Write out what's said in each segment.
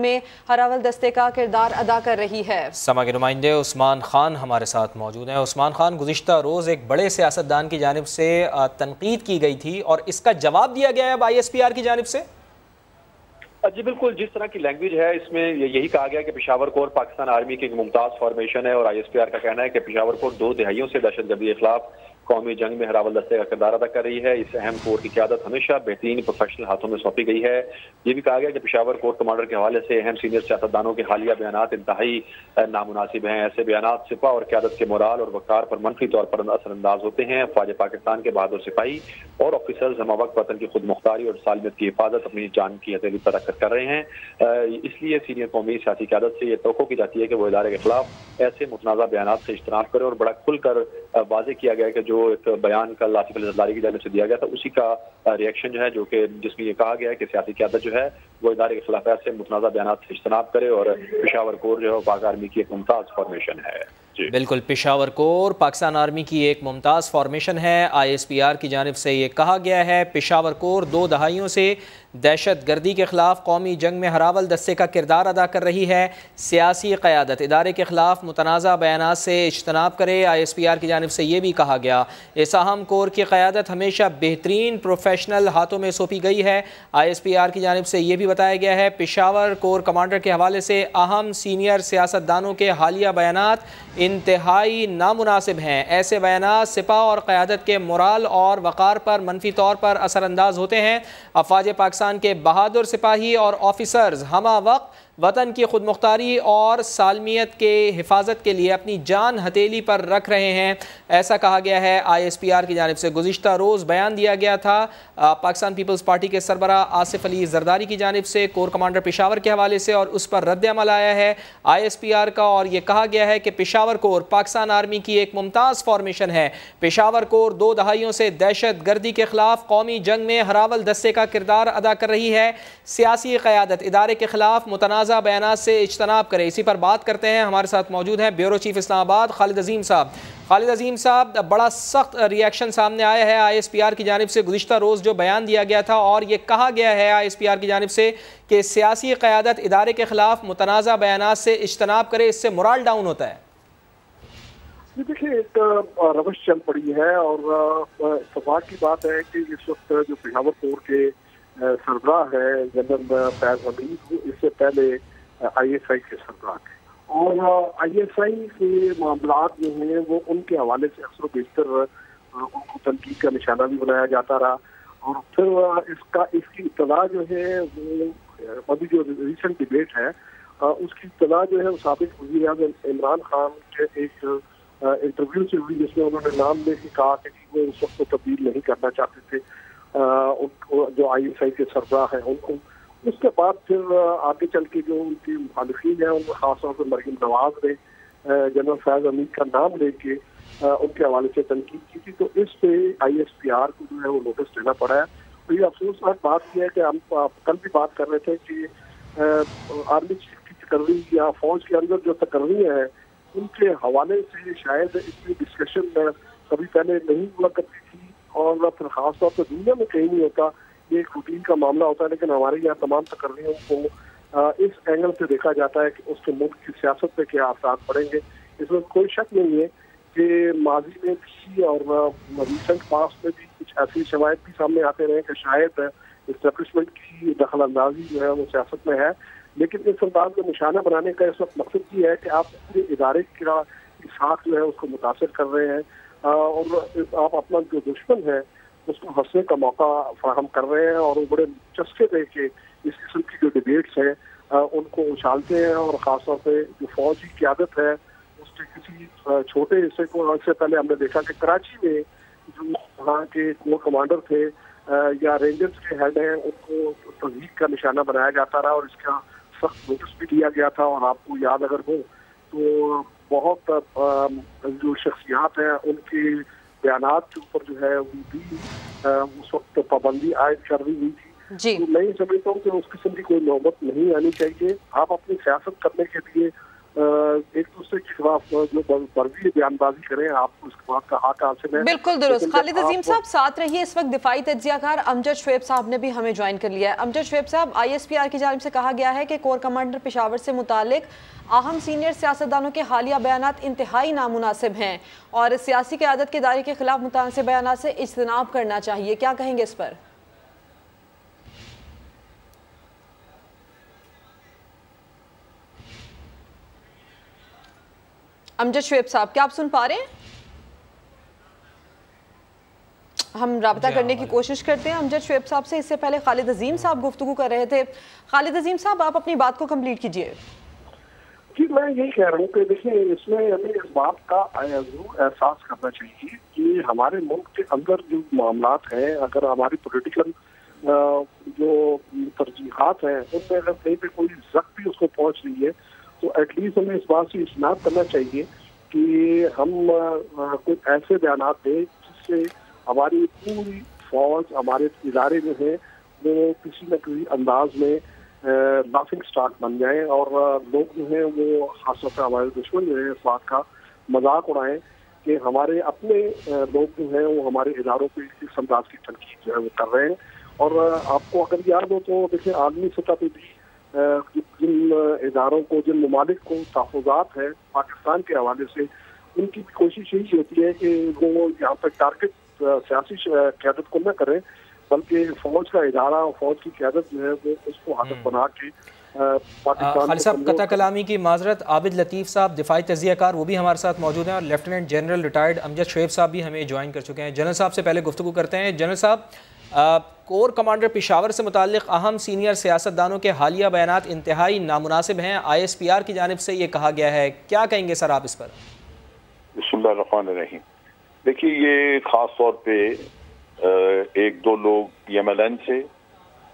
में हरावल दस्ते का किरदार अदा कर रही है। समा के नुमाइंदे उस्मान खान हमारे साथ मौजूद हैं। उस्मान खान, गुज़िश्ता रोज़ एक बड़े सियासतदान की जानिब से तनकीद की गई थी और इसका जवाब दिया गया है अब ISPR की जानिब से। जी बिल्कुल, जिस तरह की लैंग्वेज है इसमें यही कहा गया कि पेशावर कोर पाकिस्तान आर्मी की एक मुमताज़ फॉर्मेशन है और ISPR का कहना है कि पेशावर कोर 2 दहाइयों से दहशतगर्दी के खिलाफ कौमी जंग में हरावल दस्ते का किरदार अदा कर रही है। इस अहम कोर की क़यादत हमेशा बेहतरीन प्रोफेशनल हाथों में सौंपी गई है। ये भी कहा गया कि पेशावर कोर कमांडर के हवाले से अहम सीनियर सियासतदानों के हालिया बयानात इंतहाई नामुनासिब हैं। ऐसे बयानात सिपा और क़यादत के मोराल और वक़ार पर मनफी तौर पर असरअंदाज होते हैं। फ़ौज पाकिस्तान के बहादुर सिपाही और ऑफिसर्स हमवक्त वतन की खुद मुख्तारी और सालमियत की हिफाजत अपनी जान की हथेली पर रखकर कर रहे हैं। इसलिए सीनियर कौमी सियासी क़यादत से ये तवक्को की जाती है कि वो इदारे के खिलाफ ऐसे मुतनाज़ा बयानात से इज्तनाब करे और बड़ा खुलकर वाज़ेह किया गया है कि जो एक बयान कल आसिफ अली ज़रदारी की जानिब से दिया गया था उसी का रिएक्शन जो है, जो कि जिसमें ये कहा गया है कि सियासी क़यादत जो है वो इदारे के खिलाफ ऐसे मुतनाज़ा बयानात से इज्तनाब करे और पेशावर कोर जो है पाक आर्मी की एक मुमताज़ फॉर्मेशन है। बिल्कुल, पेशावर कोर पाकिस्तान आर्मी की एक मुमताज़ फॉर्मेशन है। ISPR की जानिब से ये कहा गया है पेशावर कोर 2 दहाइयों से दहशत गर्दी के खिलाफ कौमी जंग में हरावल दस्ते का किरदार अदा कर रही है। सियासी क़यादत इदारे के खिलाफ मुतनाज़ा बयानात से इज्तनाब करे। ISPR की जानिब से ये भी कहा गया इस अहम कोर की क़यादत हमेशा बेहतरीन प्रोफेशनल हाथों में सौंपी गई है। ISPR की जानिब से ये भी बताया गया है पेशावर कोर कमांडर के हवाले से अहम सीनियर सियासतदानों के हालिया बयानात इंतहाई नामुनासिब हैं। ऐसे बयानात सिपा और क़यादत के मोराल और वक़ार पर मनफी तौर पर असरअंदाज होते हैं। अफ़वाज पाकिस्तान के बहादुर सिपाही और ऑफिसर्स हमा वक्त वतन की खुद मुख्तारी और सालमियत के हिफाजत के लिए अपनी जान हथेली पर रख रहे हैं, ऐसा कहा गया है ISPR की जानिब से। गुज़िश्ता रोज़ बयान दिया गया था पाकिस्तान पीपल्स पार्टी के सरबरा आसिफ अली ज़रदारी की जानिब से कोर कमांडर पेशावर के हवाले से और उस पर रद्द अमल आया है ISPR का और ये कहा गया है कि पेशावर कोर पाकिस्तान आर्मी की एक मुमताज़ फॉर्मेशन है। पेशावर कोर 2 दहाइयों से दहशत गर्दी के खिलाफ कौमी जंग में हरावल दस्ते का किरदार अदा कर रही है। सियासी क़यादत इदारे के खिलाफ मुतनाज़ा बयानात से इज्तनाब करे। इसी पर बात करते हैं। हमारे साथ मौजूद हैं ब्यूरो चीफ इस्लामाबाद खालिद अजीम साहब। खालिद अजीम साहब, बड़ा सख्त रिएक्शन सामने आया है ISPR की जानिब से गुज़िश्ता रोज़ जो बयान दिया गया था और ये कहा गया है ISPR की जानिब से कि सियासी क़यादत इदारे के खिलाफ मुतनाज़ा बयानात से इज्तनाब करे, इससे मोराल डाउन होता है। देखिए, एक रवश चल पड़ी है और इत्तेफाक की बात है कि इस वक्त जो पेशावर कोर के सरबराह है जनरल फैज हमीद, इससे पहले ISI के सरबराह थे और ISI के मामलात जो हैं वो उनके हवाले से अक्सर बेशतर उनको तनकीद का निशाना भी बनाया जाता रहा और फिर इसकी इत्तला जो है वो अभी जो रिसेंट डिबेट है उसकी इत्तला जो है वो साबिक वज़ीर आज़म इमरान खान के एक इंटरव्यू से हुई जिसमें उन्होंने नाम लेके कहा कि वो उस वक्त तब्दील नहीं करना चाहते थे उनको जो ISI के सरबराह हैं उनको। उसके बाद फिर आगे चल के जो उनकी मुखालिफिन है उनमें खासतौर पर मरीम नवाज ने जनरल फैज हमीद का नाम लेके उनके हवाले से तनकीद की थी, तो इस पे ISPR को जो है वो नोटिस देना पड़ा है। तो ये अफसोसनाक बात यह है कि हम कल भी बात कर रहे थे कि आर्मी चीफ की तकर्री या फौज के अंदर जो तकर्रियाँ हैं उनके हवाले से शायद इतनी डिस्कशन कभी पहले नहीं हुआ करती थी और फिर खास तौर पर दुनिया में कहीं नहीं होता, ये एक रूटीन का मामला होता है। लेकिन हमारे यहाँ तमाम तकर्रियों को इस एंगल से देखा जाता है कि उसके मुल्क की सियासत पे क्या असर पड़ेंगे। इसमें कोई शक नहीं है कि माजी में भी और रिसेंट पास्ट में भी कुछ ऐसी शवायद भी सामने आते रहे कि शायद इस्टेब्लिशमेंट की दखल अंदाजी जो है वो सियासत में है। लेकिन इस अंदाज में निशाना बनाने का इस वक्त मकसद ये है कि आप पूरे इदारे का साथ जो है उसको मुतासर कर रहे हैं और आप अपना जो दुश्मन है उसको हंसने का मौका फराहम कर रहे हैं और वो बड़े चस्के दे के इस किस्म की जो डिबेट्स हैं उनको उछालते हैं और ख़ासतौर पे जो फौजी क़यादत है उसके किसी छोटे हिस्से को, इससे पहले हमने देखा कि कराची में जो वहाँ के कोर कमांडर थे या रेंजर्स के हेड हैं उनको तज़हीक का निशाना बनाया जाता रहा और इसका सख्त नोटिस भी दिया गया था। और आपको याद अगर हो तो बहुत जो शख्सियात हैं उनके बयानात के ऊपर जो है वो भी उस वक्त पाबंदी आयद कर दी हुई थी। तो मैं समझता हूँ कि उस किस्म की कोई नौबत नहीं आनी चाहिए। आप अपनी सियासत करने के लिए एक दूसरे के खिलाफ जो बर्बरी बयानबाजी करें, आपको इसके बाद का हक हासिल है। बिल्कुल दुरुस्त। खालिद अजीम साहब साथ रहिए। इस वक्त दिफाई तज्जियाकार अमजद शुएब साहब ने भी हमें ज्वाइन कर लिया है। अमजद शुएब साहब, ISPR की जानिब से कहा गया है कि कोर कमांडर पेशावर से मुतालिक अहम सीनियर सियासतदानों के हालिया बयानात इंतहाई नामुनासिब हैं और सियासी क़यादत के दायरे के खिलाफ मुतानसिब बयानात से इज्तनाब करना चाहिए, क्या कहेंगे इस पर? अमजद शुएब साहब, क्या आप सुन पा रहे हैं? हम राब्ता करने की कोशिश करते हैं अमजद शुएब साहब से। इससे पहले खालिद अजीम साहब गुफ्तगू कर रहे थे। खालिद अजीम साहब, आप अपनी बात को कंप्लीट कीजिए। जी, मैं यही कह रहा हूँ कि देखिए, इसमें हमें इस बात का जरूर एहसास करना चाहिए कि हमारे मुल्क के अंदर जो मामलात हैं, अगर हमारी पॉलिटिकल जो तरजीहात हैं उनमें अगर कहीं पे कोई जख्म भी उसको पहुँच रही है, तो एटलीस्ट हमें इस बात से इस्तेमाल करना चाहिए कि हम कुछ ऐसे बयानात दें जिससे हमारी पूरी फौज, हमारे इदारे जो हैं वो किसी न किसी अंदाज में लाफिंग स्टॉक बन जाए और लोग जो हैं वो खासतौर पर हमारे दुश्मन जो है इस बात का मजाक उड़ाएं कि हमारे अपने लोग जो हैं वो हमारे इदारों पे इस अंदाज की तनकीद जो है वो कर रहे हैं। और आपको अगर याद हो तो देखिए, आलमी सतह पे भी जिन इदारों को, जिन ममालिक को तहफ़्फ़ुज़ात है पाकिस्तान के हवाले से, उनकी भी कोशिश यही होती है कि वो यहाँ पर टारगेट सियासी क़यादत को न करें, बल्कि फौज का इदारा और फौज की क़यादत जो है वो उसको हदफ बना के पाकिस्तान। खालिद साहब, कता कलामी की माजरत, आबिद लतीफ़ साहब दिफाई तज़ियाकार वो भी हमारे साथ मौजूद हैं और lieutenant general retired Amjad Shoaib साहब भी हमें ज्वाइन कर चुके हैं। जनरल साहब से पहले गुफ्तगू करते हैं। जनरल साहब, कोर कमांडर पेशावर से मुताल्लिक़ अहम सीनियर सियासतदानों के हालिया बयानात इंतहाई नामुनासिब हैं, ISPR की जानिब से ये कहा गया है, क्या कहेंगे सर आप इस पर? बिस्मिल्लाहिर्रहमानिर्रहीम। देखिए, ये ख़ास तौर पे एक दो लोग PMLN से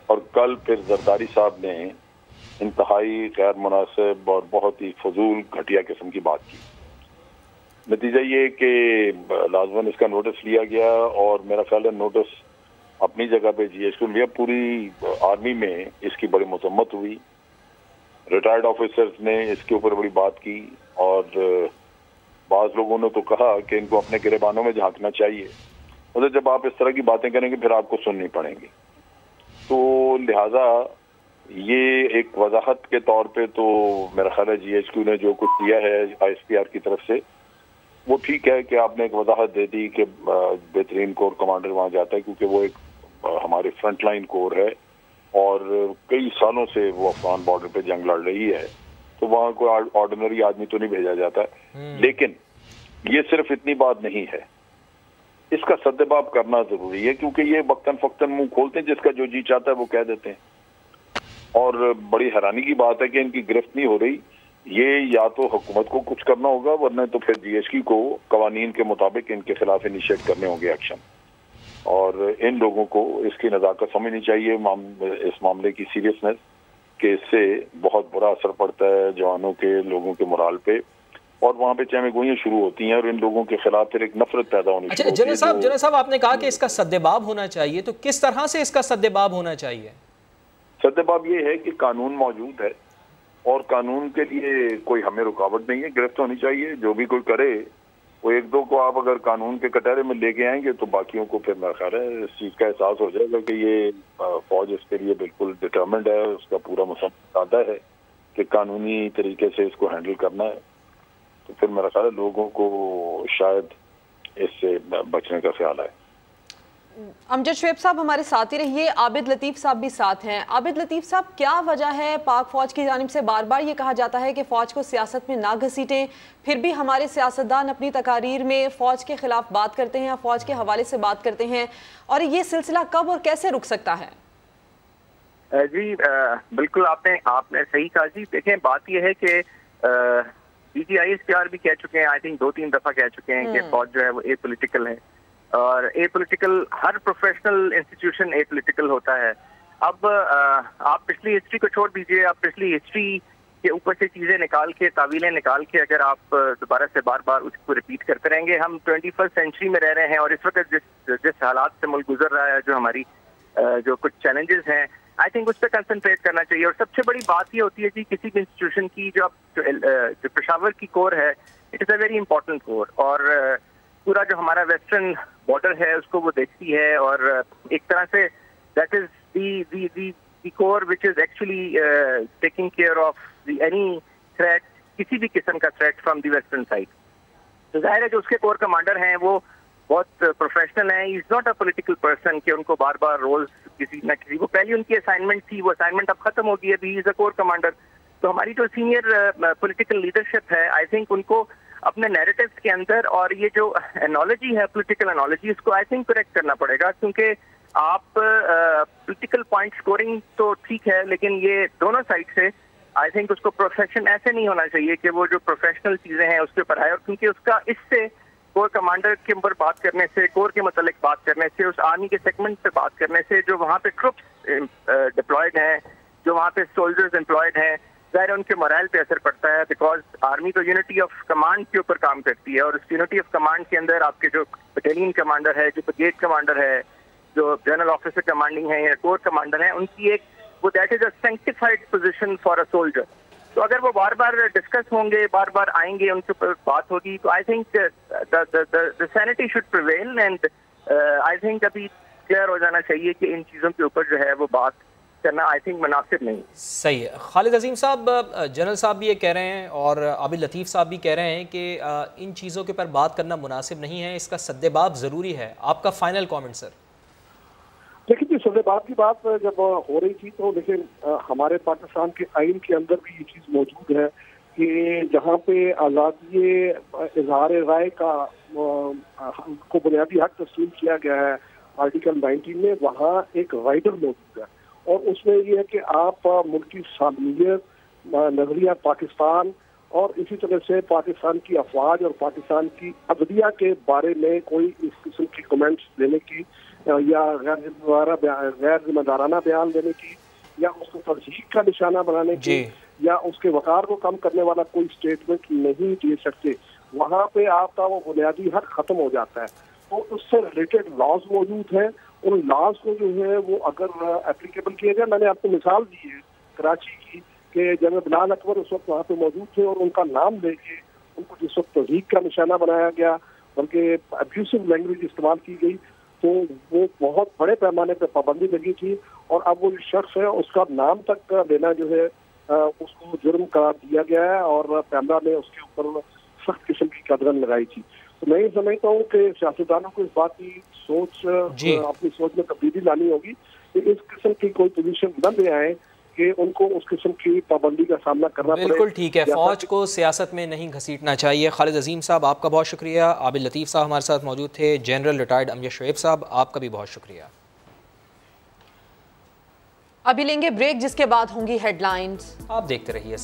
और कल फिर जरदारी साहब ने इंतहाई गैर मुनासिब और बहुत ही फजूल घटिया किस्म की बात की। नतीजा ये कि लाजमन इसका नोटिस लिया गया और मेरा ख्याल है नोटिस अपनी जगह पे GHQ लिया। पूरी आर्मी में इसकी बड़ी मजम्मत हुई, रिटायर्ड ऑफिसर्स ने इसके ऊपर बड़ी बात की और बाज़ लोगों ने तो कहा कि इनको अपने गिरेबानों में झांकना चाहिए। मतलब जब आप इस तरह की बातें करेंगे फिर आपको सुननी पड़ेंगी। तो लिहाजा ये एक वजाहत के तौर पे तो मेरा ख्याल है GHQ ने जो कुछ किया है ISPR की तरफ से वो ठीक है कि आपने एक वजाहत दे दी कि बेहतरीन कोर कमांडर वहाँ जाता है, क्योंकि वो एक हमारे फ्रंट लाइन कोर है और कई सालों से वो अफगान बॉर्डर पे जंग लड़ रही है, तो वहाँ कोई ऑर्डिनरी आदमी तो नहीं भेजा जाता है। लेकिन ये सिर्फ इतनी बात नहीं है, इसका सद्देबाब करना जरूरी है, क्योंकि ये वक्तन फक्तन मुंह खोलते हैं, जिसका जो जी चाहता है वो कह देते हैं। और बड़ी हैरानी की बात है कि इनकी गिरफ्त नहीं हो रही। ये या तो हुकूमत को कुछ करना होगा, वरना तो फिर GHQ को कवानीन के मुताबिक इनके खिलाफ इनिशिएट करने होंगे एक्शन। और इन लोगों को इसकी नज़ाकत समझनी चाहिए, इस मामले की सीरियसनेस, कि इससे बहुत बुरा असर पड़ता है जवानों के, लोगों के मोराल पे, और वहाँ पे चहमे गोइयाँ शुरू होती हैं और इन लोगों के खिलाफ फिर एक नफरत पैदा होनी शुरू होती है। जनरल साहब, आपने कहा कि इसका सद्देबाब होना चाहिए, तो किस तरह से इसका सद्देबाब होना चाहिए? सद्देबाब ये है कि कानून मौजूद है और कानून के लिए कोई हमें रुकावट नहीं है, गिरफ्त होनी चाहिए। जो भी कोई करे वो एक दो को आप अगर कानून के कटहरे में लेके आएंगे तो बाकियों को फिर मेरा ख्याल है इस चीज़ का एहसास हो जाएगा कि ये फौज इसके लिए बिल्कुल डिटर्मिन्ड है, उसका पूरा मुसम्मत है कि कानूनी तरीके से इसको हैंडल करना है। तो फिर मेरा ख्याल है लोगों को शायद इससे बचने का ख्याल है। अमजद शुएब साहब हमारे साथ ही रहिए। आबिद लतीफ़ साहब भी साथ हैं। आबिद लतीफ़ साहब, क्या वजह है पाक फ़ौज की जानिब से बार बार ये कहा जाता है कि फ़ौज को सियासत में ना घसीटें, फिर भी हमारे सियासतदान अपनी तकारीर में फ़ौज के ख़िलाफ़ बात करते हैं या फ़ौज के हवाले से बात करते हैं, और ये सिलसिला कब और कैसे रुक सकता है? जी बिल्कुल आपने सही कहा जी। देखें, बात यह है कि ISPR भी कह चुके हैं, आई थिंक 2-3 दफ़ा कह चुके हैं कि फ़ौज जो है वो एपॉलिटिकल है, और एपॉलिटिकल, हर प्रोफेशनल इंस्टीट्यूशन एपॉलिटिकल होता है। अब आप पिछली हिस्ट्री को छोड़ दीजिए, आप पिछली हिस्ट्री के ऊपर से चीज़ें निकाल के, तावीलें निकाल के अगर आप दोबारा से बार बार उसको रिपीट करते रहेंगे, हम 21st सेंचुरी में रह रहे हैं और इस वक्त जिस हालात से मुल्क गुजर रहा है, जो हमारी जो कुछ चैलेंजेस हैं, आई थिंक उस पर कंसंट्रेट करना चाहिए। और सबसे बड़ी बात ये होती है कि किसी भी इंस्टीट्यूशन की जो पेशावर की कोर है it is a very important core. اور پورا جو ہمارا ویسٹرن بارڈر ہے اس کو وہ دیکھتی ہے, اور ایک طرح سے that is the core which is actually taking care of any threat, کسی بھی قسم کا threat from the western side. تو ظاہر ہے جو اس کے کور کمانڈر ہیں وہ بہت پروفیشنل ہیں. Is not a political person کہ ان کو بار بار رولز کسی نہ کسی, وہ پہلی ان کی اسائنمنٹ تھی, وہ اسائنمنٹ اب ختم ہو گئی ہے, ابھی از اے کور کمانڈر. تو ہماری جو سینئر پولیٹیکل لیڈرشپ ہے, آئی تھنک ان کو اپنے نیریٹیوز کے اندر اور یہ جو انالوجی ہے پولیٹیکل انالوجی, اس کو آئی تھنک کریکٹ کرنا پڑے گا. کیونکہ آپ پولیٹیکل پوائنٹ اسکورنگ تو ٹھیک ہے, لیکن یہ دونوں سائڈ سے آئی تھنک اس کو پروفیشن ایسے نہیں ہونا چاہیے کہ وہ جو پروفیشنل چیزیں ہیں اس کے اوپر آئے. اور کیونکہ اس کا اس سے کور کمانڈر کے اوپر بات کرنے سے, کور کے متعلق بات کرنے سے, اس آرمی کے سیگمنٹ پہ بات کرنے سے, جو وہاں پہ ٹروپس ڈپلائڈ ہیں, جو وہاں پہ سولجرز امپلائڈ ہیں, ظاہر ان کے مورائل پہ اثر پڑتا ہے. بیکاز آرمی تو یونٹی آف کمانڈ کے اوپر کام کرتی ہے, اور اس یونٹی آف کمانڈ کے اندر آپ کے جو بٹالین کمانڈر ہے, جو بریگیڈ کمانڈر ہے, جو جنرل آفیسر کمانڈنگ ہے یا کور کمانڈر ہیں, ان کی ایک وہ that is a سینکٹیفائڈ position for a soldier. تو اگر وہ بار بار ڈسکس ہوں گے, بار بار آئیں گے, ان کے اوپر بات ہوگی, تو I think the sanity should prevail. and I think ابھی کلیئر ہو جانا چاہیے کہ ان چیزوں کے اوپر جو ہے وہ بات کرنا آئی تھنک مناسب نہیں. صحیح ہے. خالد عظیم صاحب, جنرل صاحب بھی یہ کہہ رہے ہیں اور عابد لطیف صاحب بھی کہہ رہے ہیں کہ ان چیزوں کے اوپر بات کرنا مناسب نہیں ہے, اس کا سدباب ضروری ہے. آپ کا فائنل کامنٹ سر. دیکھیے جی, سدباب کی بات جب ہو رہی تھی تو لیکن ہمارے پاکستان کے آئین کے اندر بھی یہ چیز موجود ہے کہ جہاں پہ آزادی اظہار رائے کا کو بنیادی حق تسلیم کیا گیا ہے آرٹیکل 19 میں, وہاں ایک رائٹر موجود ہے, اور اس میں یہ ہے کہ آپ ملکی سالمیت, نظریہ پاکستان اور اسی طرح سے پاکستان کی افواج اور پاکستان کی عدلیہ کے بارے میں کوئی اس قسم کی کمنٹس دینے کی یا غیر ذمہ دارانہ بیان دینے کی یا اس کو ترجیح کا نشانہ بنانے کی یا اس کے وقار کو کم کرنے والا کوئی اسٹیٹمنٹ نہیں دے سکتے. وہاں پہ آپ کا وہ بنیادی حق ختم ہو جاتا ہے. تو اس سے ریلیٹڈ لاز موجود ہیں, ان لاز کو جو ہے وہ اگر اپلیکیبل کیا جائے, میں نے آپ کو مثال دی ہے کراچی کی کہ جنرل بلال اکبر اس وقت وہاں پہ موجود تھے, اور ان کا نام لے کے ان کو جس وقت توہین کا نشانہ بنایا گیا, بلکہ ابیوسو لینگویج استعمال کی گئی, تو وہ بہت بڑے پیمانے پہ پابندی لگی تھی. اور اب وہ جو شخص ہے اس کا نام تک لینا جو ہے اس کو جرم قرار دیا گیا ہے, اور پیمرا نے اس کے اوپر سخت قسم کی قدغن لگائی تھی. تو میں یہ سمجھتا ہوں کہ سیاستدانوں کو اس بات کی سوچ اپنی سوچ میں تبدیلی لانی ہوگی کہ اس قسم کی کوئی پوزیشن نہ لے آئے کہ ان کو اس قسم کی پابندی کا سامنا کرنا پڑے. بالکل ٹھیک ہے, فوج کو سیاست میں نہیں گھسیٹنا چاہیے. خالد عظیم صاحب آپ کا بہت شکریہ. عابد لطیف صاحب ہمارے ساتھ موجود تھے. جنرل ریٹائرڈ امجد شعیب صاحب, آپ کا بھی بہت شکریہ. ابھی لیں گے بریک, جس کے بعد ہوں گی ہیڈ لائنز. آپ دیکھتے رہیے.